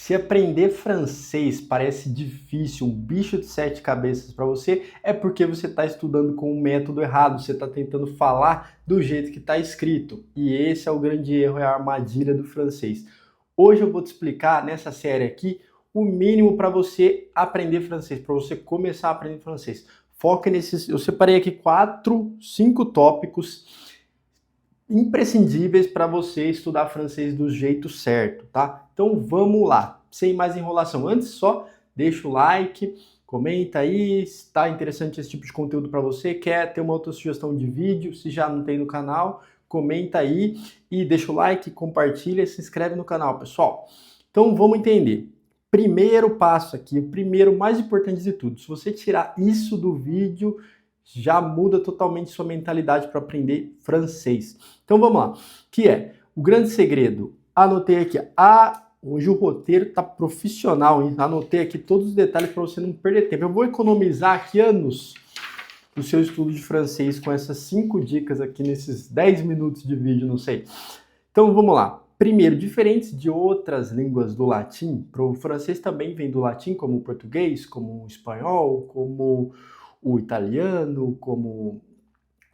Se aprender francês parece difícil, um bicho de sete cabeças para você, é porque você está estudando com o método errado, você está tentando falar do jeito que está escrito. E esse é o grande erro, é a armadilha do francês. Hoje eu vou te explicar nessa série aqui o mínimo para você aprender francês, para você começar a aprender francês. Foca nesses, eu separei aqui 5 tópicos imprescindíveis para você estudar francês do jeito certo, tá? Então vamos lá, sem mais enrolação. Antes só deixa o like, comenta aí se está interessante esse tipo de conteúdo para você, quer ter uma outra sugestão de vídeo, se já não tem no canal, comenta aí e deixa o like, compartilha e se inscreve no canal, pessoal. Então vamos entender. Primeiro passo aqui, o primeiro mais importante de tudo, se você tirar isso do vídeo, já muda totalmente sua mentalidade para aprender francês. Então vamos lá, que é o grande segredo. Anotei aqui, hoje o roteiro tá profissional, hein? Anotei aqui todos os detalhes para você não perder tempo. Eu vou economizar aqui anos do seu estudo de francês com essas 5 dicas aqui nesses 10 minutos de vídeo, não sei. Então vamos lá. Primeiro, diferentes de outras línguas do latim, o francês também vem do latim, como o português, como o espanhol, como o italiano, como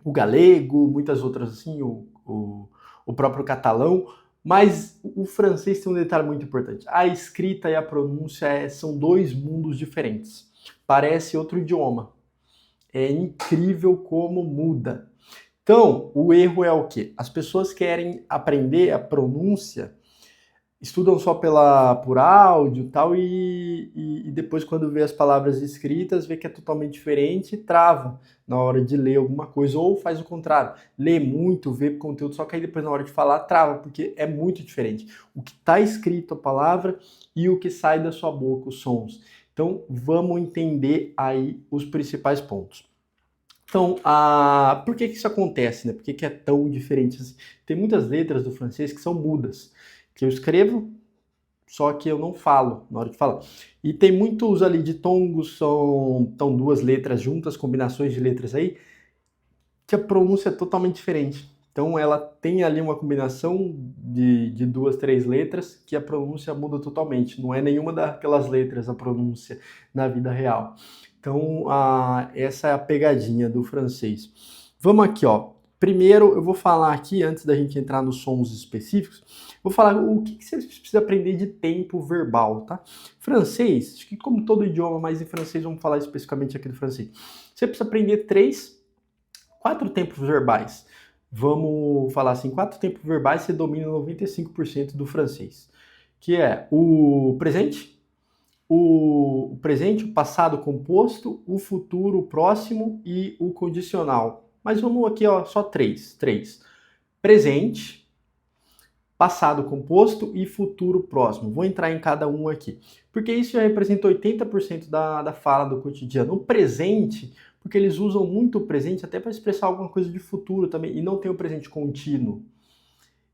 o galego, muitas outras assim, o próprio catalão, mas o francês tem um detalhe muito importante. A escrita e a pronúncia são 2 mundos diferentes. Parece outro idioma. É incrível como muda. Então, o erro é o quê? As pessoas querem aprender a pronúncia, estudam só por áudio e tal, e depois quando vê as palavras escritas, vê que é totalmente diferente e trava na hora de ler alguma coisa, ou faz o contrário, lê muito, vê conteúdo, só que aí depois na hora de falar trava, porque é muito diferente. O que está escrito a palavra e o que sai da sua boca, os sons. Então vamos entender aí os principais pontos. Então, por que isso acontece, né? Por que é tão diferente assim? Tem muitas letras do francês que são mudas, que eu escrevo, só que eu não falo na hora de falar. E tem muitos ali de tongos, são 2 letras juntas, combinações de letras aí, que a pronúncia é totalmente diferente. Então ela tem ali uma combinação de 2, 3 letras que a pronúncia muda totalmente. Não é nenhuma daquelas letras a pronúncia na vida real. Então essa é a pegadinha do francês. Vamos aqui, ó. Primeiro eu vou falar aqui, antes da gente entrar nos sons específicos, vou falar o que você precisa aprender de tempo verbal, tá? Francês, acho que como todo idioma, mas em francês vamos falar especificamente aqui do francês. Você precisa aprender 4 tempos verbais. Vamos falar assim, 4 tempos verbais você domina 95% do francês. Que é o presente, o presente, o passado composto, o futuro próximo e o condicional. Mas vamos aqui, ó, só 3. Presente, passado composto e futuro próximo. Vou entrar em cada um aqui. Porque isso já representa 80% da fala do cotidiano. O presente, porque eles usam muito o presente até para expressar alguma coisa de futuro também, e não tem o presente contínuo.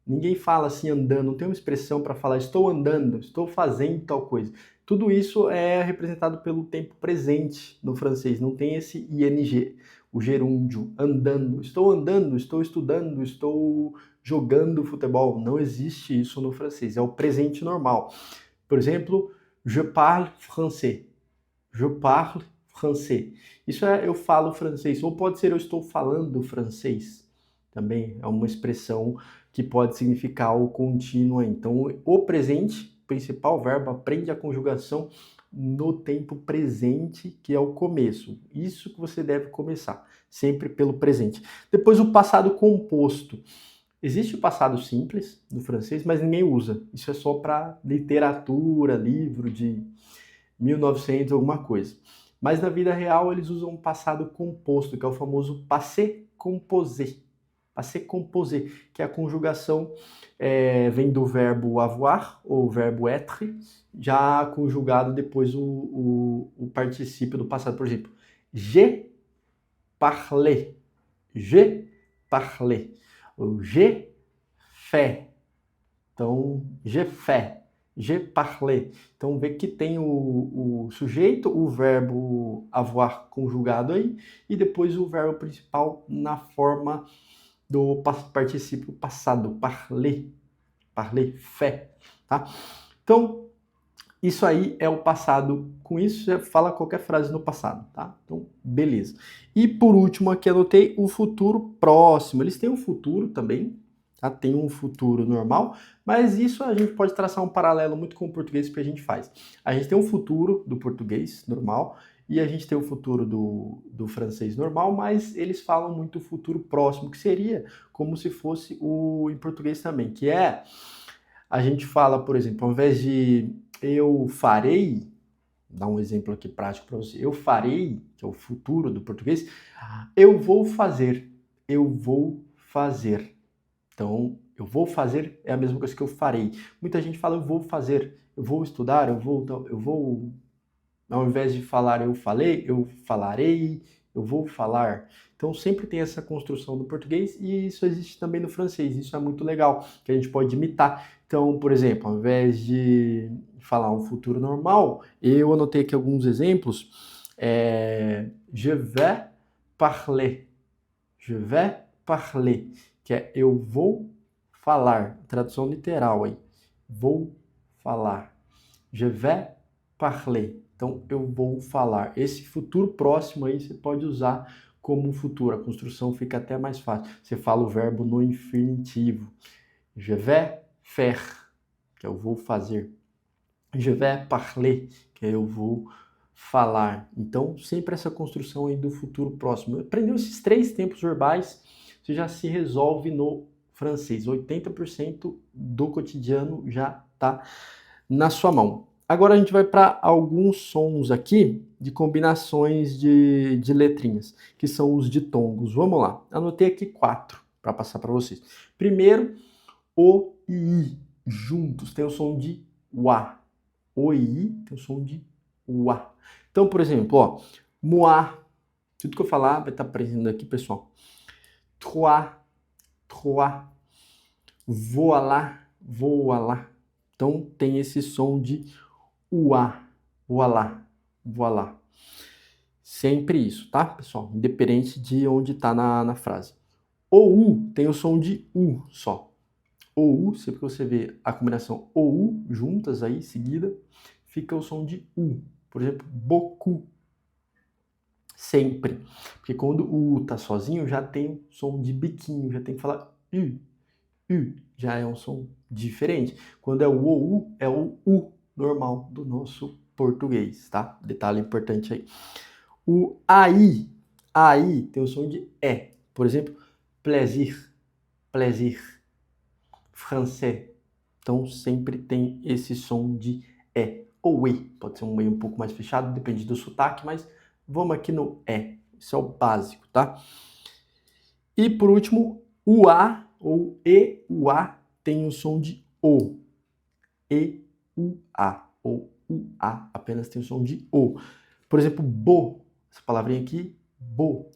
Ninguém fala assim andando, não tem uma expressão para falar estou andando, estou fazendo tal coisa. Tudo isso é representado pelo tempo presente no francês, não tem esse ing, o gerúndio, andando, estou estudando, estou jogando futebol. Não existe isso no francês, é o presente normal. Por exemplo, je parle français. Je parle français. Isso é eu falo francês, ou pode ser eu estou falando francês. Também é uma expressão que pode significar o contínuo. Então, o presente, principal verbo, aprende a conjugação no tempo presente, que é o começo. Isso que você deve começar, sempre pelo presente. Depois, o passado composto. Existe o passado simples do francês, mas ninguém usa. Isso é só para literatura, livro de 1900, alguma coisa. Mas na vida real, eles usam o passado composto, que é o famoso passé composé. Passé composé, que é a conjugação vem do verbo avoir, ou verbo être, já conjugado depois o particípio do passado. Por exemplo, j'ai parlé, j'ai parlé, ou j'ai fait. Então, j'ai fait, j'ai parlé. Então, vê que tem o sujeito, o verbo avoir conjugado aí, e depois o verbo principal na forma do particípio passado, parler, fait, tá? Então, Isso aí é o passado. Com isso, você fala qualquer frase no passado, tá? Então, beleza. E por último, aqui anotei o futuro próximo. Eles têm um futuro também, tá? Tem um futuro normal, mas isso a gente pode traçar um paralelo muito com o português que a gente faz. A gente tem um futuro do português normal e a gente tem o futuro do francês normal, mas eles falam muito o futuro próximo, que seria como se fosse o em português também, que é a gente fala, por exemplo, ao invés de eu farei, dar um exemplo aqui prático para você, eu farei, que é o futuro do português, eu vou fazer, eu vou fazer. Então, eu vou fazer é a mesma coisa que eu farei. Muita gente fala eu vou fazer, eu vou estudar, eu vou, ao invés de falar eu falei, eu falarei, eu vou falar. Então sempre tem essa construção do português e isso existe também no francês. Isso é muito legal, que a gente pode imitar. Então, por exemplo, ao invés de falar um futuro normal, eu anotei aqui alguns exemplos. Je vais parler. Je vais parler, que é eu vou falar. Tradução literal aí. Vou falar. Je vais parler. Então, eu vou falar. Esse futuro próximo aí você pode usar como futuro. A construção fica até mais fácil. Você fala o verbo no infinitivo. Je vais faire, que eu vou fazer. Je vais parler, que eu vou falar. Então, sempre essa construção aí do futuro próximo. Aprendeu esses 3 tempos verbais, você já se resolve no francês. 80% do cotidiano já está na sua mão. Agora a gente vai para alguns sons aqui de combinações de letrinhas, que são os ditongos. Vamos lá. Anotei aqui 4 para passar para vocês. Primeiro, o e i juntos tem o som de uá. O e i tem o som de uá. Então, por exemplo, ó, moi, tudo que eu falar vai estar aparecendo aqui, pessoal. Trois, trois, voilà, voilà. Então tem esse som de uá, voilá, voilá. Sempre isso, tá, pessoal? Independente de onde está na frase. O U tem o som de U só. O U, sempre que você vê a combinação O U juntas aí, seguida, fica o som de U. Por exemplo, beaucoup. Sempre. Porque quando o U tá sozinho, já tem o som de biquinho, já tem que falar U. U. Já é um som diferente. Quando é o OU, é o U normal do nosso português, tá? Detalhe importante aí. O AI tem o som de E. Por exemplo, plaisir, plaisir, français. Então sempre tem esse som de E ou E. Pode ser um E um pouco mais fechado, depende do sotaque, mas vamos aqui no E. Isso é o básico, tá? E por último, o A ou E, o A tem o som de O. E, U, A. Ou U, A. Apenas tem o som de O. Por exemplo, bo. Essa palavrinha aqui, bo.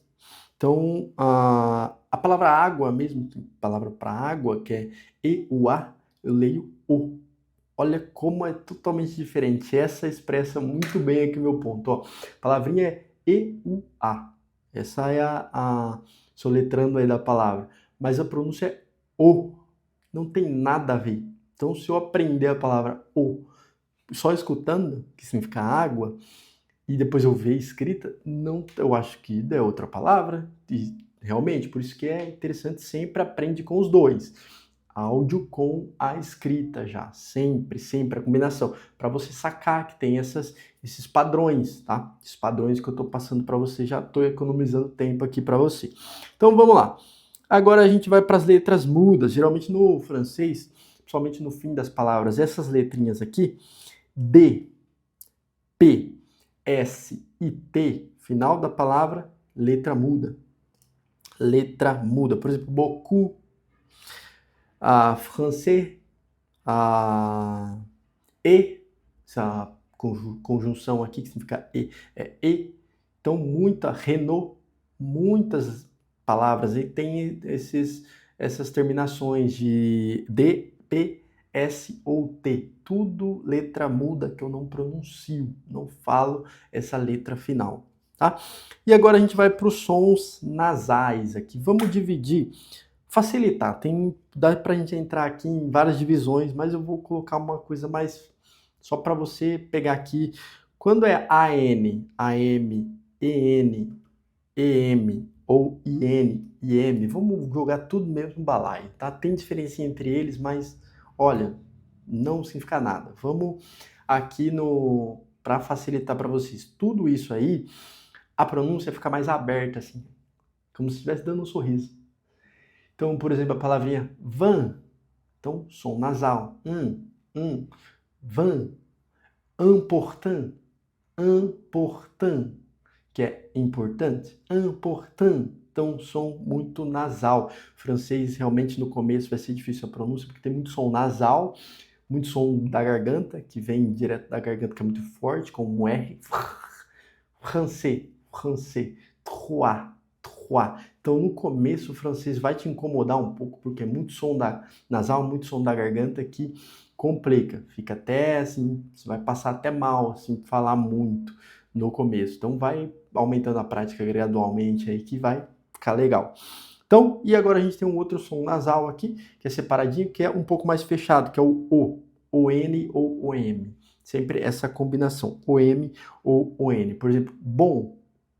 Então, a palavra água mesmo, palavra para água, que é E, U, A, eu leio O. Olha como é totalmente diferente. Essa expressa muito bem aqui o meu ponto. Ó, a palavrinha é E, U, A. Essa é soletrando aí da palavra. Mas a pronúncia é O. Não tem nada a ver. Então, se eu aprender a palavra O só escutando, que significa água, e depois eu ver escrita, não, eu acho que é outra palavra. E realmente, por isso que é interessante, sempre aprende com os dois. Áudio com a escrita já, sempre a combinação, para você sacar que tem esses padrões, tá? Esses padrões que eu estou passando para você, já estou economizando tempo aqui para você. Então vamos lá. Agora a gente vai para as letras mudas. Geralmente no francês, principalmente no fim das palavras, essas letrinhas aqui, D, P, S e T, final da palavra, letra muda. Letra muda. Por exemplo, beaucoup, français, essa conjunção aqui que significa e. Então, Renault, muitas palavras aí tem essas terminações de D, P, S ou T. Tudo letra muda que eu não pronuncio, não falo essa letra final, tá? E agora a gente vai para os sons nasais aqui. Vamos dividir, facilitar. Dá para a gente entrar aqui em várias divisões, mas eu vou colocar uma coisa mais Só para você pegar aqui, quando é AN, AM, EN, EM ou IN, IM, vamos jogar tudo no mesmo balaio, tá? Tem diferença entre eles, mas olha, não significa nada. Vamos aqui no para facilitar para vocês. Tudo isso aí, a pronúncia fica mais aberta assim, como se estivesse dando um sorriso. Então, por exemplo, a palavrinha van, então som nasal, van, important, important, que é importante, important, então som muito nasal. Francês realmente no começo vai ser difícil a pronúncia porque tem muito som nasal, muito som da garganta, que vem direto da garganta, que é muito forte, como um R. Français, français, trois, trois. Então no começo o francês vai te incomodar um pouco porque é muito som nasal, muito som da garganta que complica. Fica até assim, você vai passar até mal, assim, falar muito no começo. Então vai aumentando a prática gradualmente aí que vai ficar legal. Então, e agora a gente tem um outro som nasal aqui, que é separadinho, que é um pouco mais fechado, que é o N ou o M. Sempre essa combinação, o M ou o N. Por exemplo, bom,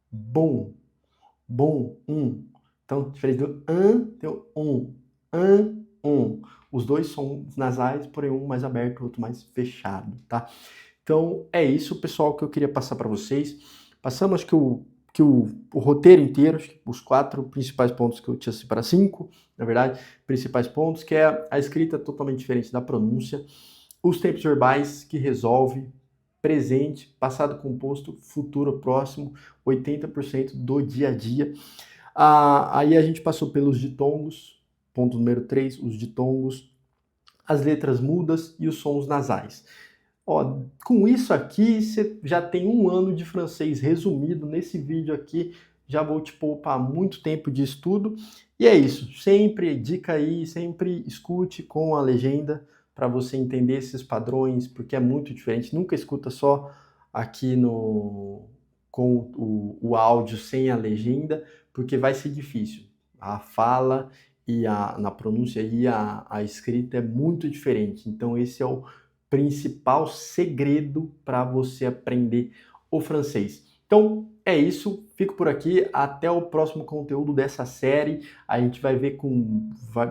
bom, bom, Então, diferente do tem o Os dois sons nasais, porém um mais aberto, o outro mais fechado, tá? Então, é isso, pessoal, que eu queria passar para vocês. Passamos, acho que o roteiro inteiro, acho que os 4 principais pontos que eu tinha separado, 5, na verdade, principais pontos, que é a escrita totalmente diferente da pronúncia, os tempos verbais que resolve, presente, passado composto, futuro próximo, 80% do dia a dia. Aí a gente passou pelos ditongos, ponto número 3, os ditongos, as letras mudas e os sons nasais. Ó, com isso aqui, você já tem 1 ano de francês resumido nesse vídeo aqui. Já vou te poupar muito tempo de estudo. E é isso. Sempre dica aí, sempre escute com a legenda para você entender esses padrões, porque é muito diferente. Nunca escuta só aqui com o áudio sem a legenda, porque vai ser difícil. A fala e na pronúncia e a escrita é muito diferente. Então esse é o principal segredo para você aprender o francês. Então é isso, fico por aqui, até o próximo conteúdo dessa série. A gente vai ver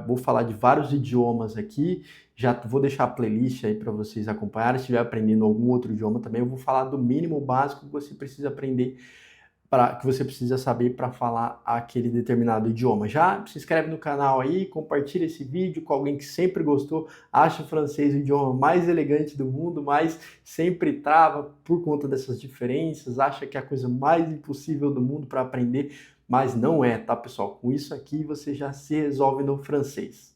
vou falar de vários idiomas aqui, já vou deixar a playlist aí para vocês acompanharem. Se estiver aprendendo algum outro idioma também, eu vou falar do mínimo básico que você precisa aprender, que você precisa saber para falar aquele determinado idioma. Já se inscreve no canal aí, compartilha esse vídeo com alguém que sempre gostou, acha o francês o idioma mais elegante do mundo, mas sempre trava por conta dessas diferenças, acha que é a coisa mais impossível do mundo para aprender, mas não é, tá, pessoal? Com isso aqui você já se resolve no francês.